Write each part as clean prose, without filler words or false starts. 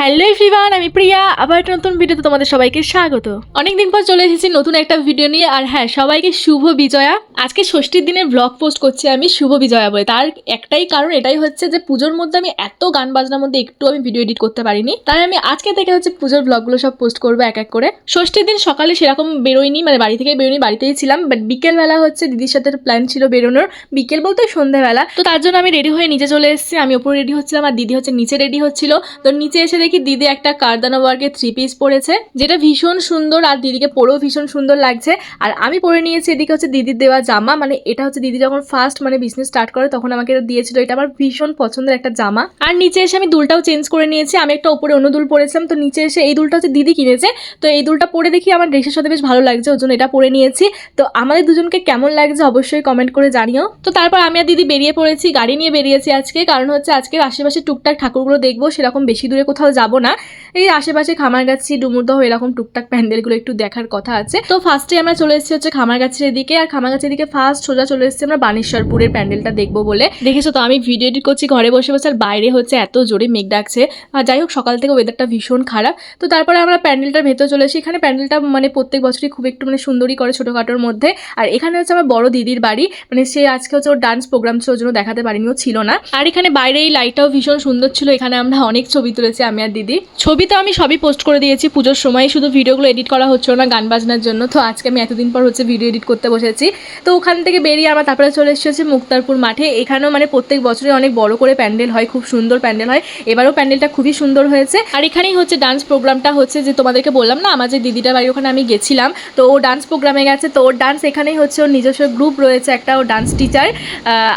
Hello everyone, আমি প্রিয়া। আবার একটা নতুন ভিডিওতে তোমাদের সবাইকে স্বাগত। অনেকদিন পর চলে এসেছি নতুন একটা ভিডিও নিয়ে। আর হ্যাঁ, সবাইকে শুভ বিজয়া। আজকে ষষ্ঠীর দিনের ব্লগ পোস্ট করছি আমি শুভ বিজয়া বলে। তার একটাই কারণ, এটাই হচ্ছে যে পুজোর মধ্যে আমি এত গান বাজনার মধ্যে একটু আমি ভিডিও এডিট করতে পারিনি। তাই আমি আজকে থেকে হচ্ছে পুজোর ব্লগগুলো সব পোস্ট করবো এক এক করে। ষষ্ঠীর দিন সকালে সেরকম বেরোয়নি, মানে বাড়ি থেকে বেরোয়নি, বাড়িতেই ছিলাম। বাট বিকেলবেলা হচ্ছে দিদির সাথে প্ল্যান ছিল বেরোনোর। বিকেল বলতে সন্ধ্যাবেলা। তো তার জন্য আমি রেডি হয়ে নিচে চলে এসেছি। আমি ওপরে রেডি হচ্ছিলাম আর দিদি হচ্ছে নিচে রেডি হচ্ছিল। তো নিচে এসে দেখি দিদি একটা কারদানা ওয়ার্কের 3 পিস পরেছে, যেটা ভীষণ সুন্দর আর দিদিকে পরেও ভীষণ সুন্দর লাগছে। আর আমি পরে নিয়েছি এদিকে হচ্ছে দিদির দেওয়া জামা। মানে এটা হচ্ছে দিদি যখন ফার্স্ট বিজনেস স্টার্ট করে তখন আমাকে এটা দিয়েছিল। এটা আমার ভীষণ পছন্দের একটা জামা। আর নিচে এসে আমি দুলটাও চেঞ্জ করে নিয়েছি। আমি একটা উপরে অন্য দুল পরেছিলাম, তো নিচে এসে এই দুলটা হচ্ছে দিদি কিনেছে। তো এই দুলটা পরে দেখি আমার ড্রেসের সাথে বেশ ভালো লাগছে, ওর জন্য এটা পরে নিয়েছি। তো আমাদের দুজনকে কেমন লাগছে অবশ্যই কমেন্ট করে জানিও। তো তারপর আমি আর দিদি বেরিয়ে পড়েছি, গাড়ি নিয়ে বেরিয়েছি আজকে। কারণ হচ্ছে আজকে আশেপাশে টুকটাক ঠাকুরগুলো দেখবো, সেরকম বেশি দূরে কোথাও যাবো না। এই আশেপাশে খামারগাছি, ডুমুরদহ এরকম টুকটাক প্যান্ডেলগুলো একটু দেখার কথা আছে। তো ফার্স্টে আমরা চলে এসেছি হচ্ছে খামারগাছির এদিকে। আর খামারগাছির দিকে ফার্স্ট সোজা চলে এসেছি আমরা বানেশ্বরপুরের প্যান্ডেলটা দেখবো বলে। দেখেছো তো আমি ভিডিও এডিট করছি ঘরে বসে বসে, আর বাইরে হচ্ছে এত জোরে মেঘ ডাকছে। আর যাই হোক, সকাল থেকে ওয়েদারটা ভীষণ খারাপ। তো তারপরে আমরা প্যান্ডেলটার ভেতর চলে এসেছি। এখানে প্যান্ডেলটা প্রত্যেক বছরই খুব একটু সুন্দরই করে ছোটোখাটোর মধ্যে। আর এখানে হচ্ছে আমার বড় দিদির বাড়ি, সে আজকে হচ্ছে ওর ডান্স প্রোগ্রাম ছিল, ওর জন্য দেখাতে পারিনি, ও ছিল না। আর এখানে বাইরে এই লাইটটাও ভীষণ সুন্দর ছিল। এখানে আমরা অনেক ছবি তুলেছি আমি আর দিদি। ছবি তো আমি সবই পোস্ট করে দিয়েছি পুজোর সময়, শুধু ভিডিওগুলো এডিট করা হচ্ছিল না গান বাজনার জন্য। তো আজকে আমি এতদিন পর হচ্ছে ভিডিও এডিট করতে বসেছি। তো ওখান থেকে বেরিয়ে আমরা তারপরে চলে এসেছি মুক্তারপুর মাঠে। এখানেও প্রত্যেক বছরই অনেক বড় করে প্যান্ডেল হয়, খুব সুন্দর প্যান্ডেল হয়। এবারও প্যান্ডেলটা খুবই সুন্দর হয়েছে। আর এখানেই হচ্ছে ডান্স প্রোগ্রামটা হচ্ছে, যে তোমাদেরকে বললাম না আমার যে দিদিটা বাড়ি ওখানে আমি গেছিলাম। তো ও ডান্স প্রোগ্রামে গেছে। তো ওর ডান্স এখানেই হচ্ছে, ওর নিজস্ব গ্রুপ রয়েছে একটা, ও ডান্স টিচার।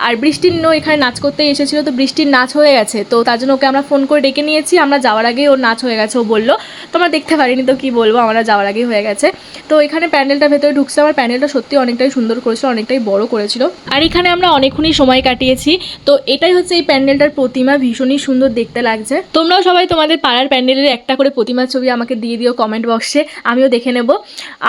আর বৃষ্টির এখানে নাচ করতেই এসেছিলো। তো বৃষ্টির নাচ হয়ে গেছে, তো তার জন্য ওকে আমরা ফোন করে ডেকে নিয়েছি। আমরা যাওয়ার আগেই ওর নাচ হয়ে গেছে, ও বললো। তোমরা দেখতে পারিনি, তো কি বলবো, আমরা যাওয়ার আগেই হয়ে গেছে। তো এখানে প্যান্ডেলটা ভেতরে ঢুকছে। আমার প্যান্ডেলটা সত্যি অনেকটাই সুন্দর করেছিল, অনেকটাই বড় করেছিল। আর এখানে আমরা অনেকক্ষণই সময় কাটিয়েছি। তো এটাই হচ্ছে এই প্যান্ডেলটার প্রতিমা, ভীষণই সুন্দর দেখতে লাগছে। তোমরাও সবাই তোমাদের পাড়ার প্যান্ডেলের একটা করে প্রতিমার ছবি আমাকে দিয়ে দিও কমেন্ট বক্সে, আমিও দেখে নেব।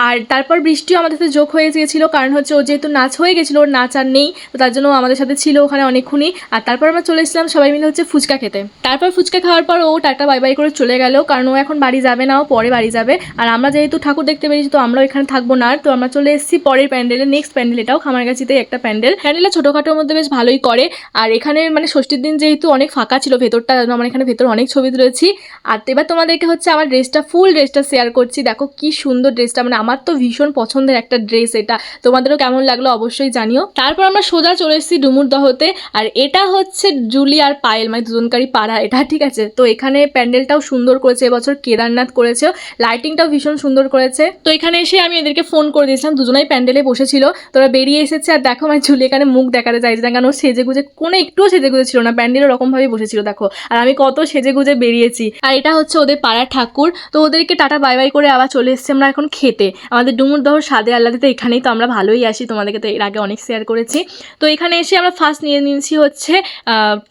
আর তারপর বৃষ্টিও আমাদের সাথে যোগ হয়ে গিয়েছিল, কারণ হচ্ছে ও যেহেতু নাচ হয়ে গেছিলো, ওর নাচ আর নেই, তো তার জন্য আমাদের সাথে ছিল ওখানে অনেকক্ষণই। আর তারপর আমরা চলে এসেছিলাম সবাই মিলে হচ্ছে ফুচকা খেতে। তারপর ফুচকা খাওয়ার পর ও টাটা বাই বাই করে চলে গেল, কারণ ও এখন বাড়ি যাবে না, ও পরে বাড়ি যাবে। আর আমরা যেহেতু ঠাকুর দেখতে পেরেছি, তো আমরাও এখানে থাকবো না। তো আমরা চলে এসেছি পরের প্যান্ডেলে, নেক্সট প্যান্ডেল। এটাও খামারগাছিতে একটা প্যান্ডেলটা ছোটোখাটোর মধ্যে বেশ ভালোই করে। আর এখানে ষষ্ঠীর দিন যেহেতু অনেক ফাঁকা ছিল ভেতরটা, আমরা এখানে ভেতর অনেক ছবি তুলেছি। আর এবার তোমাদেরকে হচ্ছে আমার ফুল ড্রেসটা শেয়ার করছি। দেখো কি সুন্দর ড্রেসটা, আমার তো ভীষণ পছন্দের একটা ড্রেস এটা। তোমাদেরও কেমন লাগলো অবশ্যই জানিও। তারপর আমরা সোজা চলে এসেছি ডুমুরদহতে। আর এটা হচ্ছে জুলি আর পায়েল, দুজনকারই পাড়া এটা, ঠিক আছে। তো এখানে প্যান্ডেলটাও সুন্দর করেছে, এবছর কেদারনাথ করেছে, লাইটিংটাও ভীষণ সুন্দর করেছে। তো এখানে এসে আমি এদেরকে ফোন করে দিয়েছিলাম, দুজনেই প্যান্ডেলে বসেছিল। তোরা বেরিয়ে এসেছে। আর দেখো জুলি এখানে মুখ দেখাতে চাইছে না, কারণ ও সেজে গুজে কোনো একটুও সেজে গুজে ছিল না, প্যান্ডেলের রকমভাবেই বসেছিল দেখো। আর আমি কত সেজে গুজে বেরিয়েছি। আর এটা হচ্ছে ওদের পাড়ার ঠাকুর। তো ওদেরকে টাটা বাই বাই করে আবার চলে এসেছি আমরা এখন খেতে। আমাদের ডুমুরদহর স্বাদে আল্লাদে তো এখানেই তো আমরা ভালোই আসি, তোমাদেরকে তো এর আগে অনেক শেয়ার করেছি। তো এখানে এসে আমরা ফার্স্ট নিয়ে নিয়েছি হচ্ছে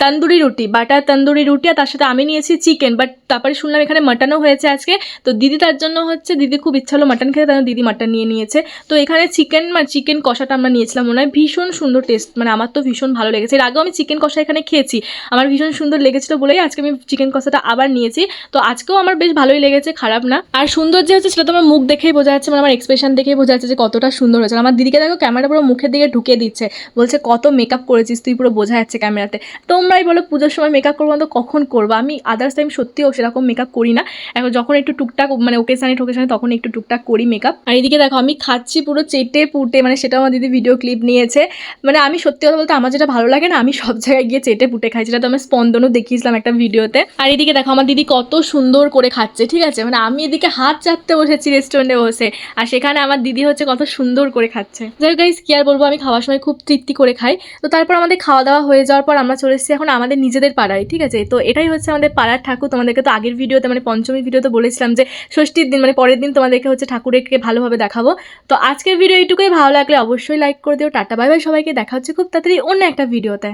তন্দুরি রুটি, বাটার তন্দুরি রুটি। আর তার সাথে আমি নিয়েছি চিকেন, বাট তারপরে শুনলাম এখানে মাটনও হয়েছে আজকে। তো দিদি তার জন্য হচ্ছে, দিদি খুব ইচ্ছা হলো মাটন খেতে, তার দিদি মাটন নিয়ে নিয়েছে। তো এখানে চিকেন কষাটা আমরা নিয়েছিলাম, মনে হয় ভীষণ সুন্দর টেস্ট, আমার তো ভীষণ ভালো লেগেছে। এর আগেও আমি চিকেন কষা এখানে খেয়েছি, আমার ভীষণ সুন্দর লেগেছিল বলেই আজকে আমি চিকেন কষাটা আবার নিয়েছি। তো আজকেও আমার বেশ ভালোই লেগেছে, খারাপ না। আর সুন্দর যে হচ্ছে সেটা তো আমার মুখ দেখেই বোঝা যাচ্ছে, আমার এক্সপ্রেশন দেখেই বোঝা যাচ্ছে যে কতটা সুন্দর হয়েছে। আমার দিদিকে দেখো ক্যামেরা পুরো মুখের দিকে ঢুকিয়ে দিচ্ছে, বলছে কত মেকআপ করেছিস তুই, পুরো বোঝা যাচ্ছে ক্যামেরাতে। তোমরাই বলো পুজোর সময় মেকআপ করবো তো কখন করবো? আমি আদার্স টাইম সত্যিও সেরকম মেকআপ করি না, এখন যখন একটু টুকটাক ওকেশানে তখন একটু টুকটাক করি মেকআপ। আর এদিকে দেখো আমি খাচ্ছি পুরো চেটে পুটে, সেটাও আমার দিদি ভিডিও ক্লিপ নিয়েছে। আমি সত্যি কথা বলতে আমার যেটা ভালো লাগে না, আমি সব জায়গায় গিয়ে চেটে পুটে খাই, যেটা তো আমি স্পন্দনও দেখিয়েছিলাম একটা ভিডিওতে। আর এদিকে দেখো আমার দিদি কত সুন্দর করে খাচ্ছে, ঠিক আছে। আমি এদিকে হাত চাটতে বসেছি রেস্টুরেন্টে বসে, আর সেখানে আমার দিদি হচ্ছে কত সুন্দর করে খাচ্ছে। যাই হোক গাইস, কি আর বলবো, আমি খাওয়ার সময় খুব তৃপ্তি করে খাই। তো তারপর আমাদের খাওয়া দাওয়া হয়ে যাওয়ার পর আমরা চলে এসেছি এখন আমাদের নিজেদের পাড়ায়, ঠিক আছে। তো এটাই হচ্ছে আমাদের পাড়ার ঠাকুর। তোমাদেরকে তো আগের ভিডিওতে পঞ্চমী ভিডিওতে বলেছিলাম যে ষষ্ঠীর দিন পরের দিন তোমাদেরকে হচ্ছে ঠাকুরকে ভালোভাবে দেখাবো। তো আজকের ভিডিও এইটুকুই, ভালো লাগলে অবশ্যই লাইক করে দিও। টাটা বাই বাই সবাইকে, দেখা হচ্ছে খুব তাড়াতাড়ি অন্য একটা ভিডিওতে।